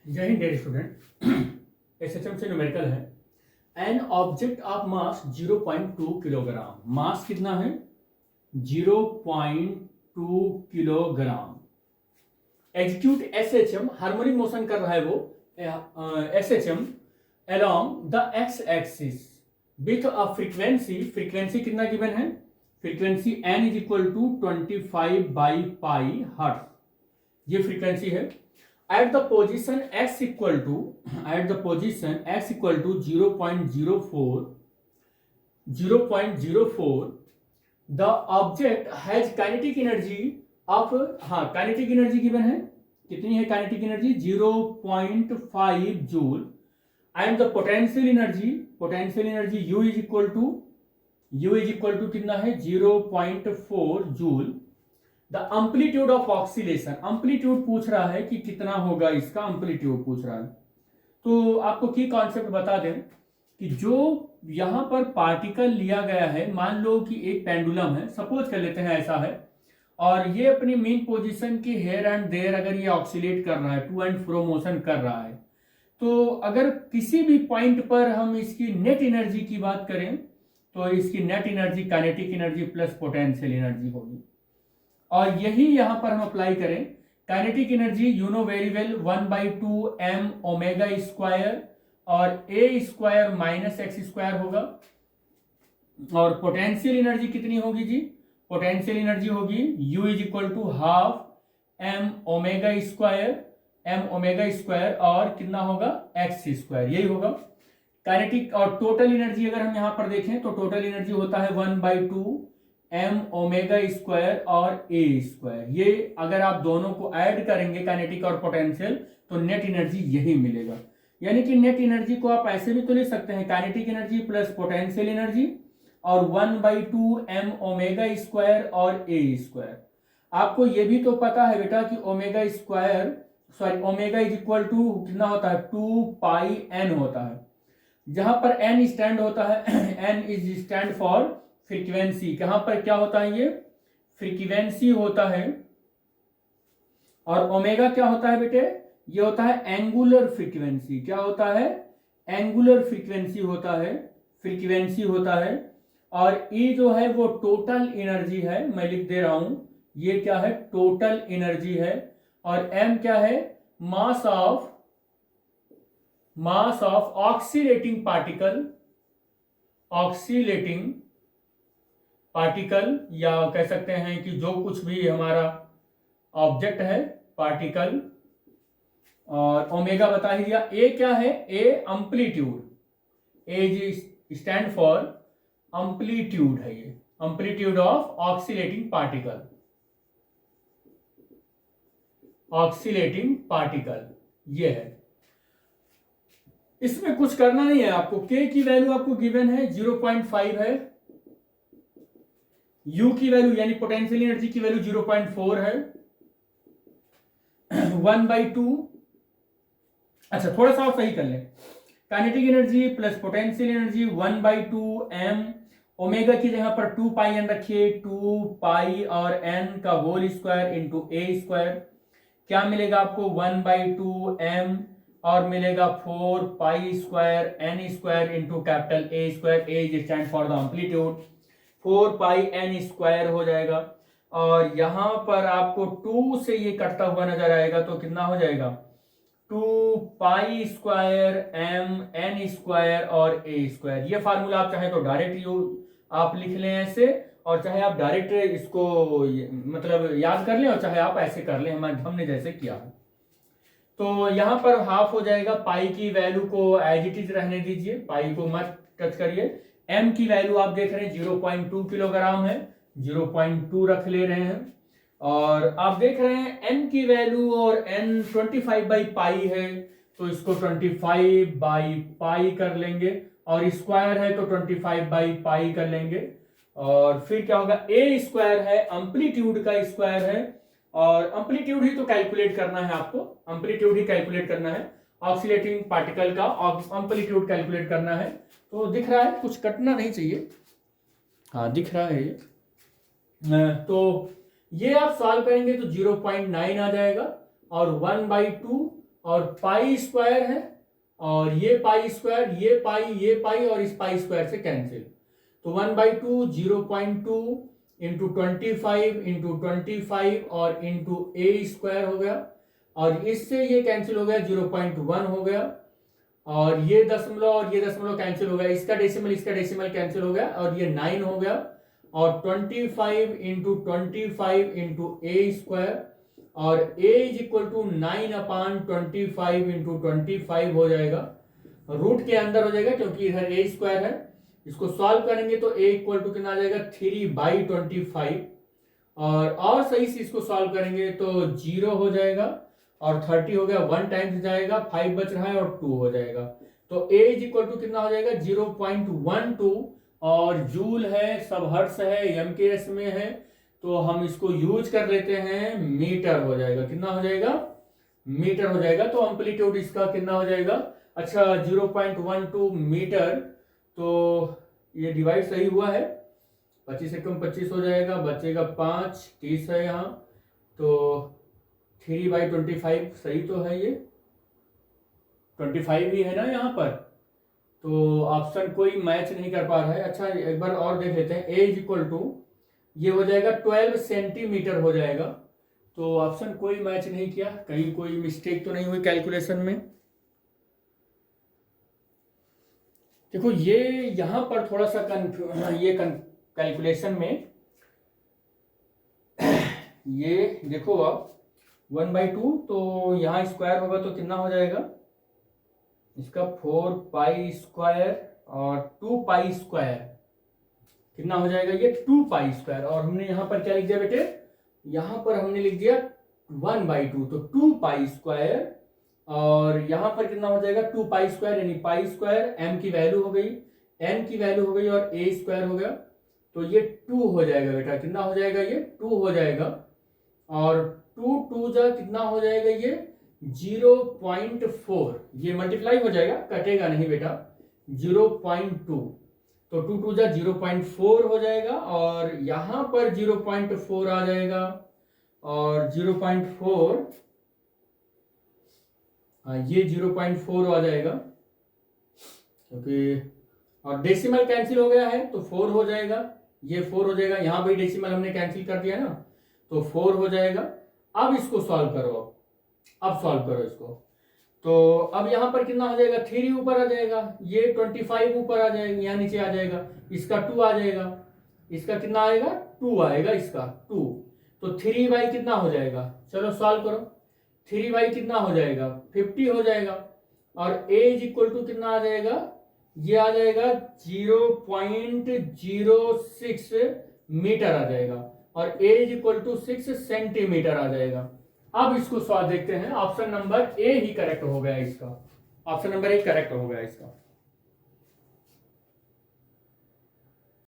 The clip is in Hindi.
जय हिंद डियर स्टूडेंट। एसएचएम से न्यूमेरिकल है। An object of mass 0.2 kilogram. Mass कितना है? 0.2 kilogram. Execute SHM, harmonic motion कर रहा है वो SHM along the X axis with a frequency. Frequency कितना गिवन है? Frequency n is equal to 25/पाई हर्ट्ज, ये फ्रीक्वेंसी है। at the position x equal to 0.04 the object has kinetic energy of kinetic energy given है, कितनी है kinetic energy? 0.5 joule. and the potential energy u is equal to कितना है? 0.4 joule. The amplitude of oscillation, amplitude पूछ रहा है कि कितना होगा, इसका एम्पलीट्यूड पूछ रहा है। तो आपको की कॉन्सेप्ट बता दें कि जो यहां पर पार्टिकल लिया गया है, मान लो कि एक पेंडुलम है, सपोज कर लेते हैं ऐसा है, और ये अपनी मेन पोजीशन के हेयर एंड देयर अगर ये ऑक्सीलेट कर रहा है, टू एंड फ्रो मोशन कर रहा है, तो अगर किसी भी पॉइंट पर हम इसकी नेट एनर्जी की बात करें तो इसकी net energy kinetic energy plus potential energy होगी। और यही यहां पर हम अप्लाई करें kinetic energy, you know very well, 1/2 m omega square और a square minus x square होगा। और पोटेंशियल एनर्जी कितनी होगी जी? पोटेंशियल एनर्जी होगी u is equal to half m omega square और कितना होगा? एक्स स्क्वायर, यही होगा काइनेटिक। और टोटल एनर्जी अगर हम यहां पर देखें तो टोटल एनर्जी होता है 1/2 m ओमेगा स्क्वायर और a स्क्वायर। ये अगर आप दोनों को ऐड करेंगे काइनेटिक और पोटेंशियल तो नेट एनर्जी यही मिलेगा। यानी कि नेट एनर्जी को आप ऐसे भी तो ले सकते हैं, kinetic energy plus potential energy और 1/2 m ओमेगा स्क्वायर और a स्क्वायर। आपको ये भी तो पता है बेटा कि ओमेगा इज इक्वल टू कितना होता है? 2πn होता है, जहां पर n स्टैंड होता है n is stand for frequency. कहां पर क्या होता है? ये फ्रीक्वेंसी होता है। और ओमेगा क्या होता है बेटे? ये होता है एंगुलर फ्रीक्वेंसी। क्या होता है? एंगुलर फ्रीक्वेंसी होता है। और ई जो है वो टोटल एनर्जी है, मैं लिख दे रहा हूं, ये क्या है? टोटल एनर्जी है। और एम क्या है? मास ऑफ ऑक्सीलेटिंग पार्टिकल या कह सकते हैं कि जो कुछ भी हमारा ऑब्जेक्ट है, पार्टिकल। और ओमेगा बता ही दिया। ए क्या है? A amplitude, A stand for amplitude है, ये एम्पलीट्यूड ऑफ ऑक्सीलेटिंग पार्टिकल ये है। इसमें कुछ करना नहीं है आपको। के की वैल्यू आपको गिवन है 0.5 है, U की वैल्यू यानी पोटेंशियल एनर्जी की वैल्यू 0.4 है, 1/2। अच्छा थोड़ा सा आप सही कर लें, kinetic energy plus potential energy 1/2 m omega की जगह पर 2πn रखिए, 2π और n का whole square into a square. क्या मिलेगा आपको? 1/2 m और मिलेगा 4π square n square into capital A square. A is stand for the amplitude, 4πn square हो जाएगा। और यहां पर आपको 2 से ये कटता हुआ नजर आएगा तो कितना हो जाएगा? 2π स्क्वायर m n स्क्वायर और a स्क्वायर। ये फार्मूला आप चाहे तो डायरेक्ट आप लिख लें ऐसे, और चाहे आप डायरेक्ट इसको मतलब याद कर लें, और चाहे आप ऐसे कर लें हमने जैसे किया है। तो यहां पर हाफ हो जाएगा। पाई की वैल्यू को एज इट इज रहने दीजिए, पाई को मत टच करिए। m की वैल्यू आप देख रहे हैं 0.2 किलोग्राम है, 0.2 रख ले रहे हैं। और आप देख रहे हैं n की वैल्यू और n 25/पाई है, तो इसको 25/पाई कर लेंगे, और स्क्वायर है तो 25/पाई कर लेंगे। और फिर क्या होगा? a स्क्वायर है, एम्पलीट्यूड का स्क्वायर है, और एम्पलीट्यूड ही तो कैलकुलेट करना है आपको, एम्पलीट्यूड ही कैलकुलेट करना है, ऑक्सीलेटिंग पार्टिकल का एम्पलीट्यूड कैलकुलेट करना है। तो दिख रहा है, कुछ कटना नहीं चाहिए, हाँ दिख रहा है ये। तो ये आप सॉल्व करेंगे तो 0.9 आ जाएगा, और 1/2 और पाई स्क्वायर है, और ये पाई स्क्वायर, ये पाई और इस पाई स्क्वायर से कैंसिल। तो 1/2 0.2 इंटू 25 और इंटू ए स्क्वायर हो गया, और इससे ये कैंसिल हो गया, 0.1 हो गया, और ये दशमलव और ये दशमलव कैंसिल हो गया, इसका डेसिमल कैंसिल हो गया, और ये 9 हो गया, और 25 इंटू ए स्क्वायर, और a is equal to 9/25 into 25 हो जाएगा, रूट के अंदर हो जाएगा क्योंकि इधर a स्क्वायर है। इसको सॉल्व करेंगे तो a इक्वल टू कितना आ जाएगा, 3/25, और सही से इसको सॉल्व करेंगे तो 0 हो जाएगा, और 30 हो गया, 1 टाइम्स जाएगा, 5 बच रहा है, और 2 हो जाएगा। तो a इज इक्वल टू कितना हो जाएगा, 0.12, और जूल है, सब हर्ट्ज है, MKS में है, तो हम इसको यूज कर लेते हैं, मीटर हो जाएगा। कितना हो जाएगा, मीटर हो जाएगा। तो एम्पलीट्यूड इसका कितना हो जाएगा, अच्छा 0.12 मीटर। तो ये डिवाइड सही हुआ है, 25 से कम 25 हो जाएगा, बचेगा 5, 30 है यहाँ, तो 3/25 सही तो है, ये 25 ही है ना यहाँ पर, तो ऑप्शन कोई मैच नहीं कर पा रहा है। अच्छा एक बार और देख लेते हैं, a इज इक्वल टू ये हो जाएगा 12 सेंटीमीटर हो जाएगा, तो ऑप्शन कोई मैच नहीं किया, कहीं कोई मिस्टेक तो नहीं हुई कैलकुलेशन में। देखो ये यहां पर थोड़ा सा कैलकुलेशन में ये देखो आप 1/2, तो यहाँ स्क्वायर होगा तो कितना हो जाएगा इसका, 4 पाई स्क्वायर और 2 पाई स्क्वायर, कितना हो जाएगा ये 2 पाई स्क्वायर, और हमने यहाँ पर क्या लिख दिया बेटे, यहाँ पर हमने लिख दिया 1/2, तो 2 पाई स्क्वायर, और यहाँ पर कितना हो जाएगा 2 पाई स्क्वायर, यानी पाई स्क्वायर, m की वैल्यू हो गई, n की वैल्यू हो गई, और a स्क्वायर हो गया, तो ये 2 हो जाएगा बेटा। कितना हो जाएगा, ये 2 हो जाएगा, और 2 जा कितना हो जाएगा ये 0.4, ये मल्टीप्लाई हो जाएगा, कटेगा नहीं बेटा, 0.2, तो 2 जा 0.4 हो जाएगा, और यहां पर 0.4 आ जाएगा, और 0.4, ये 0.4 आ जाएगा, क्योंकि और डेसिमल कैंसिल हो गया है तो 4 हो जाएगा, ये 4 हो जाएगा, यहां भी डेसिमल हमने कैंसिल कर दिया ना, तो 4 हो जाएगा। अब इसको सॉल्व करो, अब सॉल्व करो इसको, तो अब यहां पर कितना हो जाएगा, 3 ऊपर आ जाएगा, ये 25 ऊपर आ जाएगा, यहाँ नीचे आ जाएगा, इसका 2 आ जाएगा, इसका कितना आएगा 2 आएगा, इसका 2, तो 3 कितना हो जाएगा, चलो सॉल्व करो, 3 कितना हो जाएगा 50 हो जाएगा, और a इज इक्वल टू कितना आ जाएगा, ये आ जाएगा 0.06 मीटर आ जाएगा, और a is equal to 6 centimeter आ जाएगा। अब इसको सॉल्व देखते हैं, ऑप्शन नंबर ए ही करेक्ट हो गया इसका, ऑप्शन नंबर ए करेक्ट हो गया इसका।